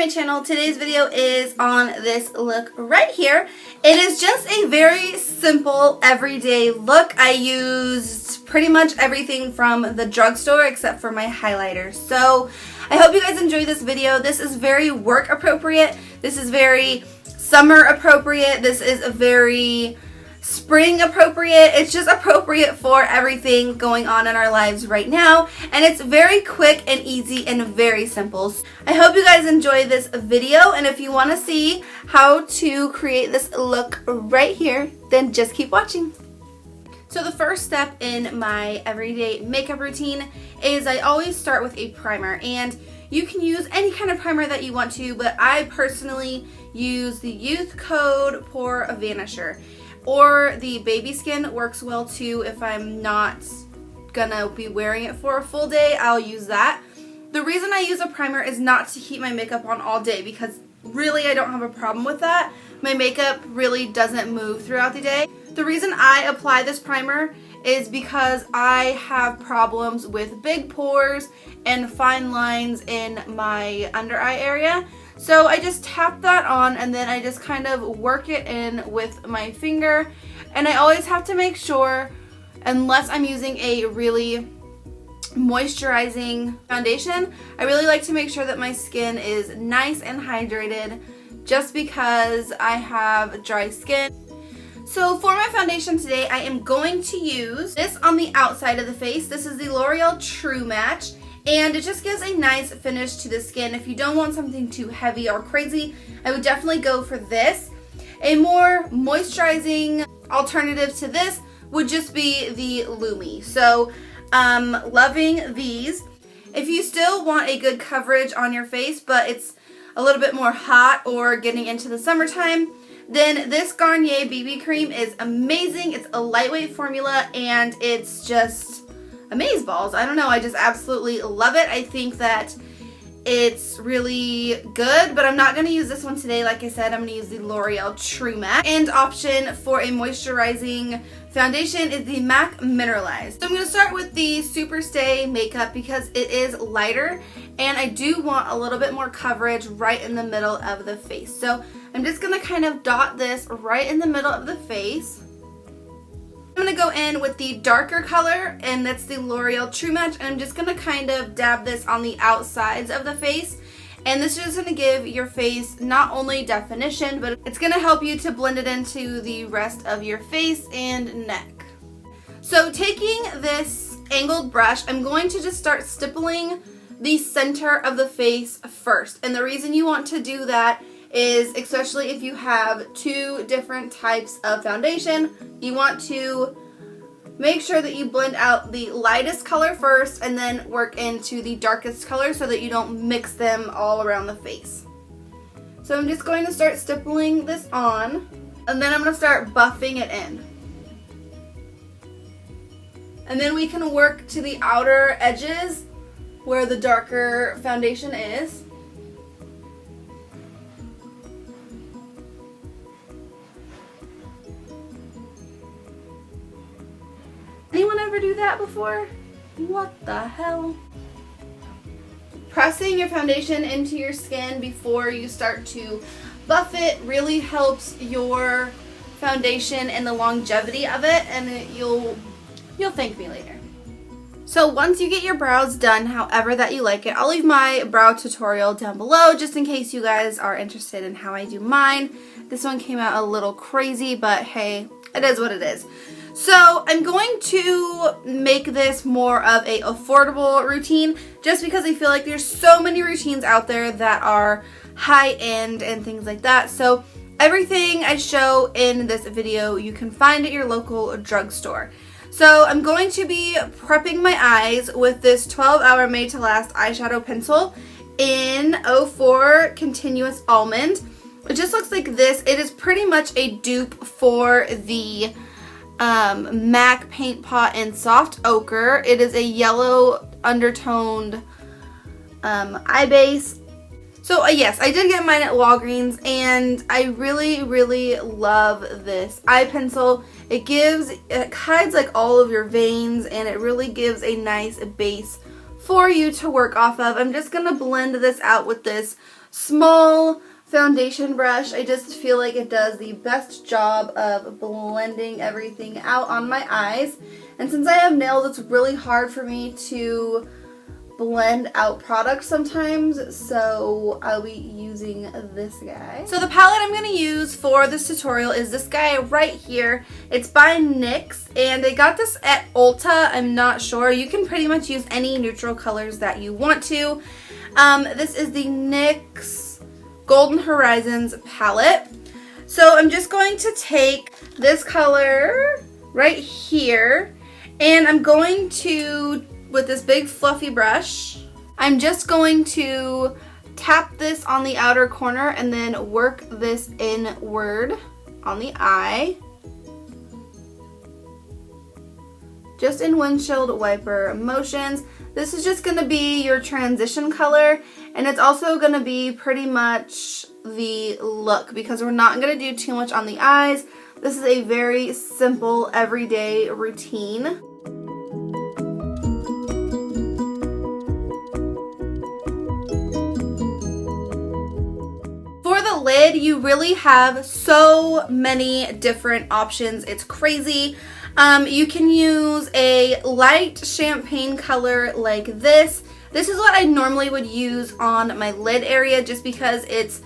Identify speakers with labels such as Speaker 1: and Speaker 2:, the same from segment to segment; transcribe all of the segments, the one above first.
Speaker 1: my channel. Today's video is on this look right here. It is just a very simple everyday look. I used pretty much everything from the drugstore except for my highlighter. So I hope you guys enjoy this video. This is very work appropriate. This is very summer appropriate. This is a very spring appropriate. It's just appropriate for everything going on in our lives right now, and it's very quick and easy and very simple. I hope you guys enjoy this video, and if you want to see how to create this look right here, then just keep watching. So the first step in my everyday makeup routine is I always start with a primer, and you can use any kind of primer that you want to, but I personally use the Youth Code Pore Vanisher. Or the baby skin works well too. If I'm not gonna be wearing it for a full day, I'll use that. The reason I use a primer is not to keep my makeup on all day, because really I don't have a problem with that. My makeup really doesn't move throughout the day. The reason I apply this primer is because I have problems with big pores and fine lines in my under eye area. So I just tap that on, and then I just kind of work it in with my finger. And I always have to make sure, unless I'm using a really moisturizing foundation, I really like to make sure that my skin is nice and hydrated, just because I have dry skin. So for my foundation today, I am going to use this on the outside of the face. This is the L'Oreal True Match, and it just gives a nice finish to the skin. If you don't want something too heavy or crazy, I would definitely go for this. A more moisturizing alternative to this would just be the Lumi. So loving these. If you still want a good coverage on your face, but it's a little bit more hot or getting into the summertime, then this Garnier BB cream is amazing. It's a lightweight formula, and it's just amazeballs. I don't know, I just absolutely love it. I think that it's really good, but I'm not going to use this one today. Like I said, I'm going to use the L'Oreal True Matte. And option for a moisturizing foundation is the MAC Mineralized. So I'm going to start with the Super Stay makeup because it is lighter, and I do want a little bit more coverage right in the middle of the face. So I'm just going to kind of dot this right in the middle of the face. I'm going to go in with the darker color, and that's the L'Oreal True Match, and I'm just going to kind of dab this on the outsides of the face. And this is just going to give your face not only definition, but it's going to help you to blend it into the rest of your face and neck. So taking this angled brush, I'm going to just start stippling the center of the face first. And the reason you want to do that is, especially if you have two different types of foundation, you want to make sure that you blend out the lightest color first and then work into the darkest color so that you don't mix them all around the face. So I'm just going to start stippling this on, and then I'm going to start buffing it in. And then we can work to the outer edges where the darker foundation is. Anyone ever do that before? What the hell? Pressing your foundation into your skin before you start to buff it really helps your foundation and the longevity of it, and you'll thank me later. So once you get your brows done however that you like it, I'll leave my brow tutorial down below just in case you guys are interested in how I do mine. This one came out a little crazy, but hey, it is what it is. So I'm going to make this more of a affordable routine just because I feel like there's so many routines out there that are high-end and things like that. So everything I show in this video you can find at your local drugstore. So I'm going to be prepping my eyes with this 12-Hour Made to Last eyeshadow pencil in 04 Continuous Almond. It just looks like this. It is pretty much a dupe for the MAC Paint Pot in Soft Ochre. It is a yellow undertoned eye base. So yes, I did get mine at Walgreens, and I really, really love this eye pencil. It hides like all of your veins, and it really gives a nice base for you to work off of. I'm just going to blend this out with this small foundation brush. I just feel like it does the best job of blending everything out on my eyes. And since I have nails, it's really hard for me to blend out products sometimes, so I'll be using this guy. So the palette I'm going to use for this tutorial is this guy right here. It's by NYX, and I got this at Ulta. I'm not sure. You can pretty much use any neutral colors that you want to. This is the NYX Golden Horizons palette. So I'm just going to take this color right here, and I'm going to, with this big fluffy brush, I'm just going to tap this on the outer corner and then work this inward on the eye. Just in windshield wiper motions. This is just going to be your transition color, and it's also going to be pretty much the look because we're not going to do too much on the eyes. This is a very simple everyday routine. For the lid, you really have so many different options. It's crazy. You can use a light champagne color like this. This is what I normally would use on my lid area just because it's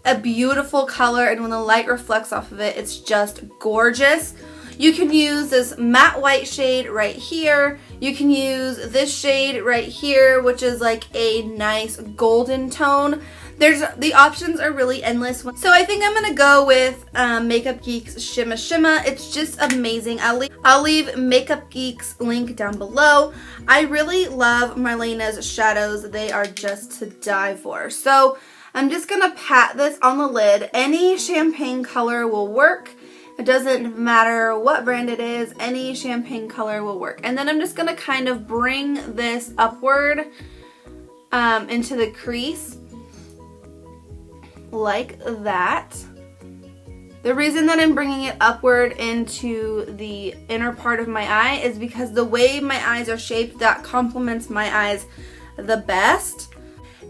Speaker 1: a beautiful color, and when the light reflects off of it, it's just gorgeous. You can use this matte white shade right here. You can use this shade right here, which is like a nice golden tone. The options are really endless. So I think I'm gonna go with Makeup Geek's Shimma Shimma. It's just amazing. I'll leave Makeup Geek's link down below. I really love Marlena's shadows. They are just to die for. So I'm just gonna pat this on the lid. Any champagne color will work. It doesn't matter what brand it is, any champagne color will work. And then I'm just gonna kind of bring this upward into the crease like that. The reason that I'm bringing it upward into the inner part of my eye is because the way my eyes are shaped, that complements my eyes the best.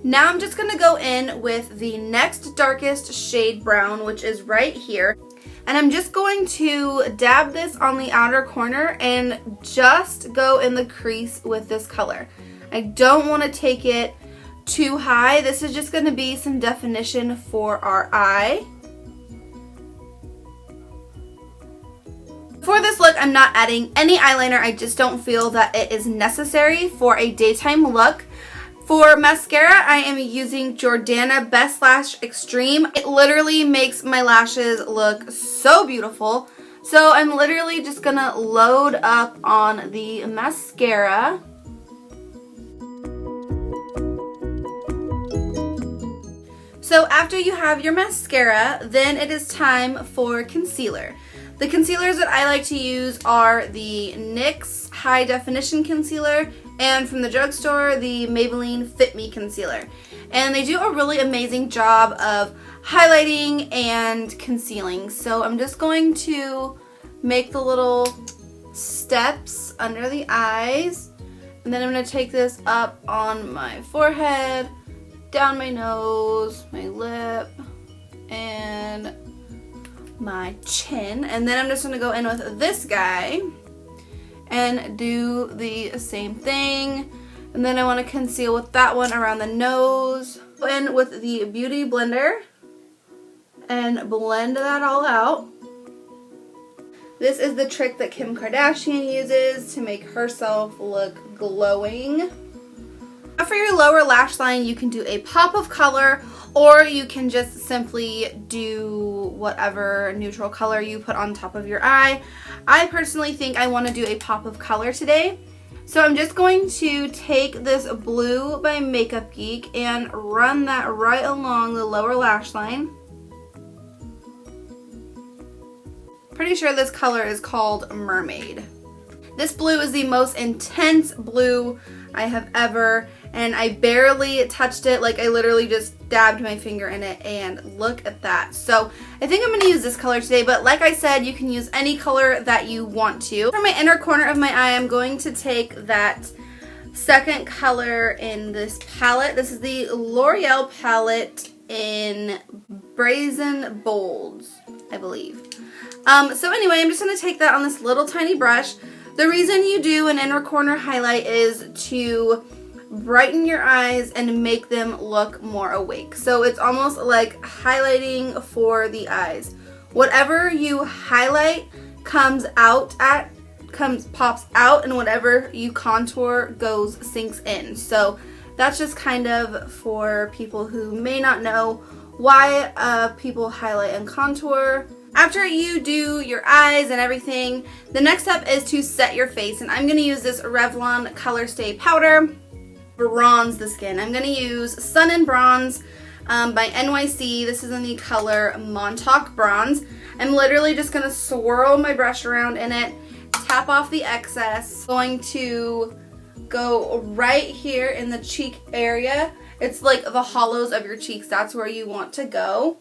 Speaker 1: Now I'm just gonna go in with the next darkest shade brown, which is right here. And I'm just going to dab this on the outer corner and just go in the crease with this color. I don't want to take it too high. This is just going to be some definition for our eye. For this look, I'm not adding any eyeliner. I just don't feel that it is necessary for a daytime look. For mascara, I am using Jordana Best Lash Extreme. It literally makes my lashes look so beautiful. So I'm literally just gonna load up on the mascara. So after you have your mascara, then it is time for concealer. The concealers that I like to use are the NYX High Definition Concealer and from the drugstore, the Maybelline Fit Me Concealer. And they do a really amazing job of highlighting and concealing. So I'm just going to make the little steps under the eyes. And then I'm going to take this up on my forehead, down my nose, my lip, and my chin. And then I'm just going to go in with this guy and do the same thing. And then I want to conceal with that one around the nose. Go in with the Beauty Blender and blend that all out. This is the trick that Kim Kardashian uses to make herself look glowing. Now for your lower lash line, you can do a pop of color, or you can just simply do whatever neutral color you put on top of your eye. I personally think I want to do a pop of color today. So I'm just going to take this blue by Makeup Geek and run that right along the lower lash line. Pretty sure this color is called Mermaid. This blue is the most intense blue I have ever, and I barely touched it. Like I literally just dabbed my finger in it, and look at that. So I think I'm going to use this color today, but like I said, you can use any color that you want to. For my inner corner of my eye, I'm going to take that second color in this palette. This is the L'Oreal palette in Brazen Bolds, I believe. So anyway, I'm just going to take that on this little tiny brush. The reason you do an inner corner highlight is to brighten your eyes and make them look more awake. So it's almost like highlighting for the eyes. Whatever you highlight pops out, and whatever you contour sinks in. So that's just kind of for people who may not know why people highlight and contour. After you do your eyes and everything, the next step is to set your face, and I'm going to use this Revlon Color Stay Powder. Bronze the skin. I'm going to use Sun and Bronze by NYC. This is in the color Montauk Bronze. I'm literally just going to swirl my brush around in it, tap off the excess. Going to go right here in the cheek area. It's like the hollows of your cheeks. That's where you want to go.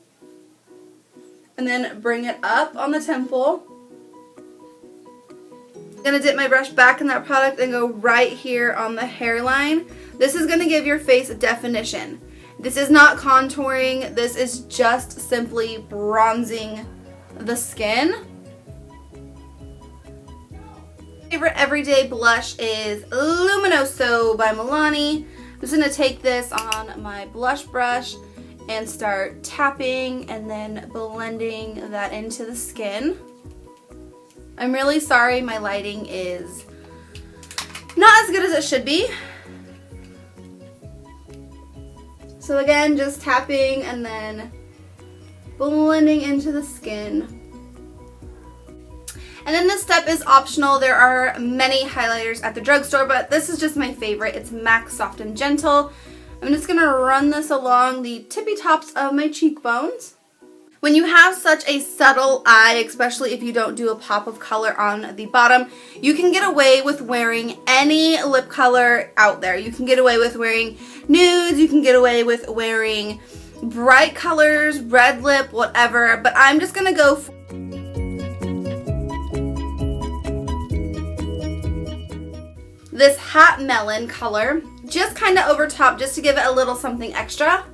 Speaker 1: And then bring it up on the temple. I'm going to dip my brush back in that product and go right here on the hairline. This is going to give your face definition. This is not contouring. This is just simply bronzing the skin. My favorite everyday blush is Luminoso by Milani. I'm just going to take this on my blush brush and start tapping and then blending that into the skin. I'm really sorry my lighting is not as good as it should be. So again, just tapping and then blending into the skin. And then this step is optional. There are many highlighters at the drugstore, but this is just my favorite. It's MAC Soft and Gentle. I'm just going to run this along the tippy tops of my cheekbones. When you have such a subtle eye, especially if you don't do a pop of color on the bottom, you can get away with wearing any lip color out there. You can get away with wearing nudes, you can get away with wearing bright colors, red lip, whatever, but I'm just going to go for this Hot Melon color, just kind of over top, just to give it a little something extra.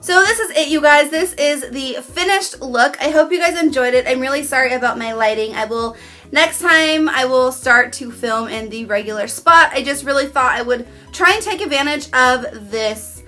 Speaker 1: So this is it, you guys. This is the finished look. I hope you guys enjoyed it. I'm really sorry about my lighting. Next time I will start to film in the regular spot. I just really thought I would try and take advantage of this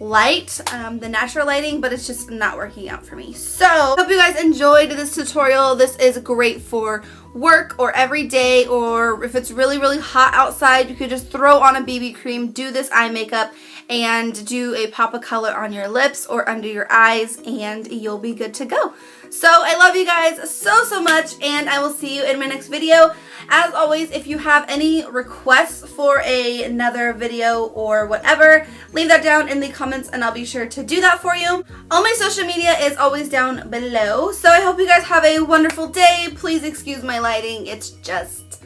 Speaker 1: light, the natural lighting, but it's just not working out for me. So hope you guys enjoyed this tutorial. This is great for work or every day, or if it's really, really hot outside, you could just throw on a BB cream, do this eye makeup, and do a pop of color on your lips or under your eyes, and you'll be good to go. So I love you guys so, so much, and I will see you in my next video. As always, if you have any requests for another video or whatever, leave that down in the comments and I'll be sure to do that for you. All my social media is always down below. So I hope you guys have a wonderful day. Please excuse my lighting. It's just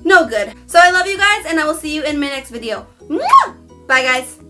Speaker 1: no good. So I love you guys, and I will see you in my next video. Mwah! Bye guys.